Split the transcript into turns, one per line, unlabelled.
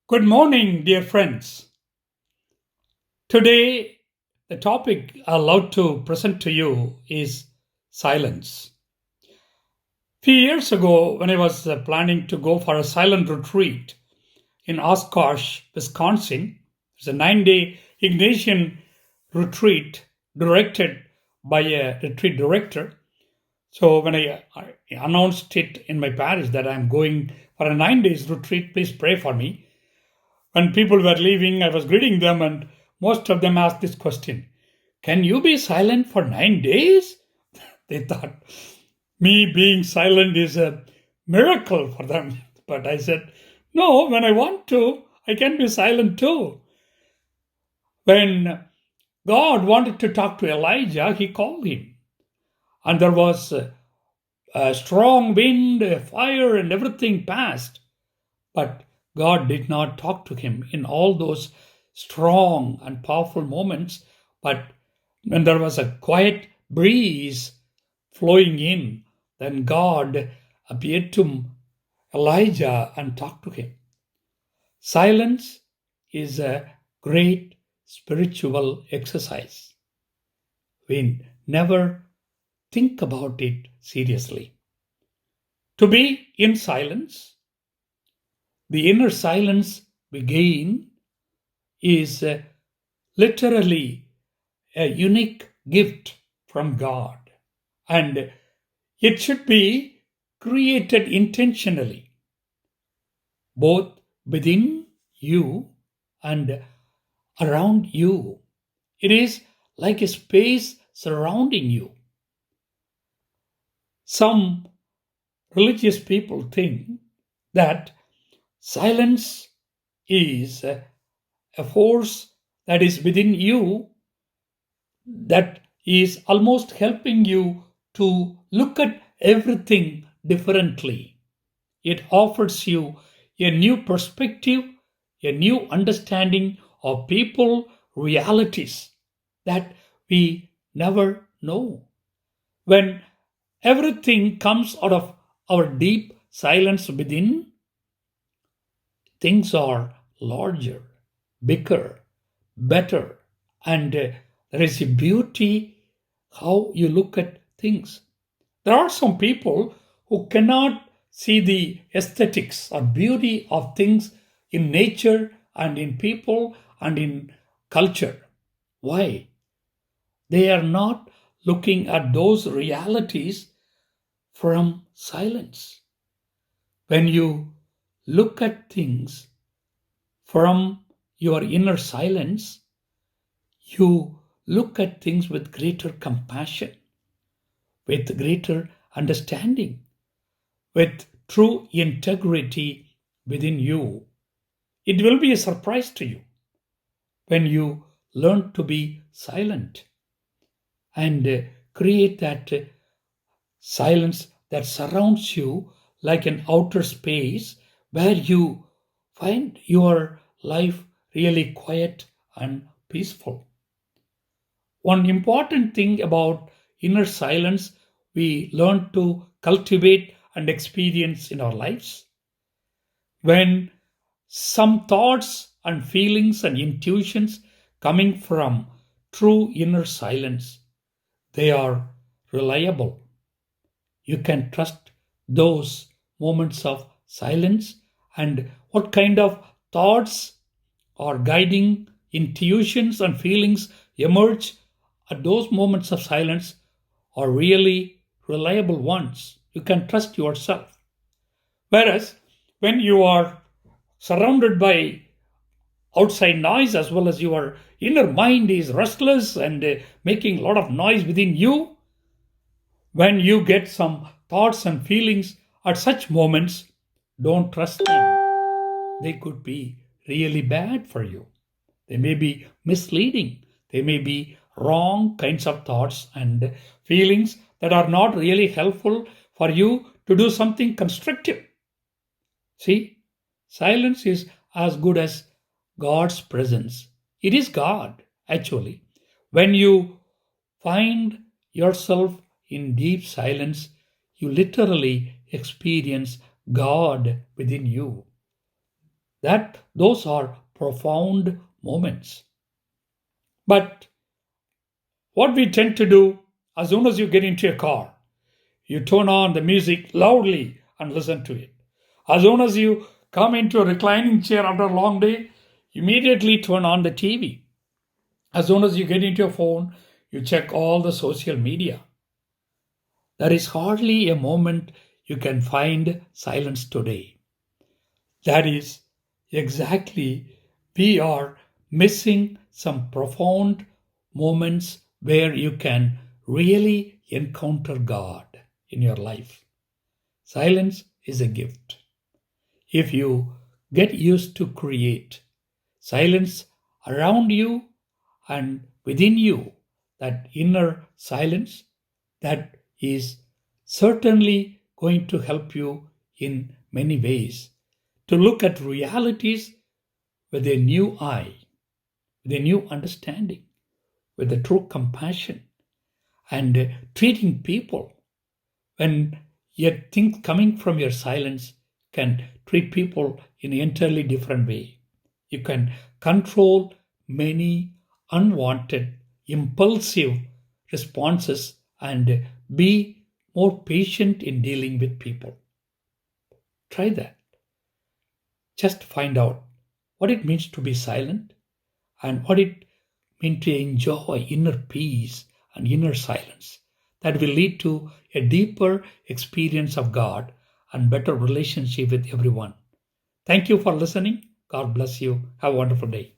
Good morning, dear friends. Today, the topic I allowed to present to you is silence. Few years ago, when I was planning to go for a silent retreat in Oshkosh, Wisconsin, it's a 9-day Ignatian retreat directed by a retreat director. So when I announced it in my parish that I'm going for a 9 days retreat, please pray for me. When people were leaving, I was greeting them, and most of them asked this question: Can you be silent for 9 days? They thought me being silent is a miracle for them. But I said, No, when I want to, I can be silent too. When God wanted to talk to Elijah, he called him. And there was a strong wind, a fire, and everything passed. But God did not talk to him in all those strong and powerful moments. But when there was a quiet breeze flowing in, then God appeared to Elijah and talked to him. Silence is a great spiritual exercise. We never think about it seriously. To be in silence, the inner silence we gain is literally a unique gift from God. And it should be created intentionally, both within you and around you. It is like a space surrounding you. Some religious people think that silence is a force that is within you that is almost helping you to look at everything differently. It offers you a new perspective, a new understanding of people, realities that we never know. When everything comes out of our deep silence within, things are larger, bigger, better, and there is a beauty how you look at things. There are some people who cannot see the aesthetics or beauty of things in nature and in people and in culture. Why? They are not looking at those realities from silence. When you look at things from your inner silence, you look at things with greater compassion, with greater understanding, with true integrity within you. It will be a surprise to you when you learn to be silent and create that silence that surrounds you like an outer space where you find your life really quiet and peaceful. One important thing about inner silence we learn to cultivate and experience in our lives when some thoughts and feelings and intuitions coming from true inner silence, they are reliable. You can trust those moments of silence and what kind of thoughts or guiding intuitions and feelings emerge at those moments of silence are really reliable ones. You can trust yourself. Whereas when you are surrounded by outside noise as well as your inner mind is restless and making a lot of noise within you, when you get some thoughts and feelings at such moments, don't trust them. They could be really bad for you. They may be misleading. They may be wrong kinds of thoughts and feelings that are not really helpful for you to do something constructive. See, silence is as good as God's presence. It is God, actually. When you find yourself in deep silence, you literally experience God within you. That those are profound moments. But what we tend to do, as soon as you get into a car, you turn on the music loudly and listen to it. As soon as you come into a reclining chair after a long day, immediately turn on the TV. As soon as you get into your phone, you check all the social media. There is hardly a moment you can find silence today. That is exactly, we are missing some profound moments where you can really encounter God in your life. Silence is a gift. If you get used to create silence around you and within you, that inner silence, that is certainly going to help you in many ways to look at realities with a new eye, with a new understanding, with a true compassion, and treating people when yet things coming from your silence can treat people in an entirely different way. You can control many unwanted, impulsive responses and be more patient in dealing with people. Try that. Just find out what it means to be silent and what it means to enjoy inner peace and inner silence. That will lead to a deeper experience of God and better relationship with everyone. Thank you for listening. God bless you. Have a wonderful day.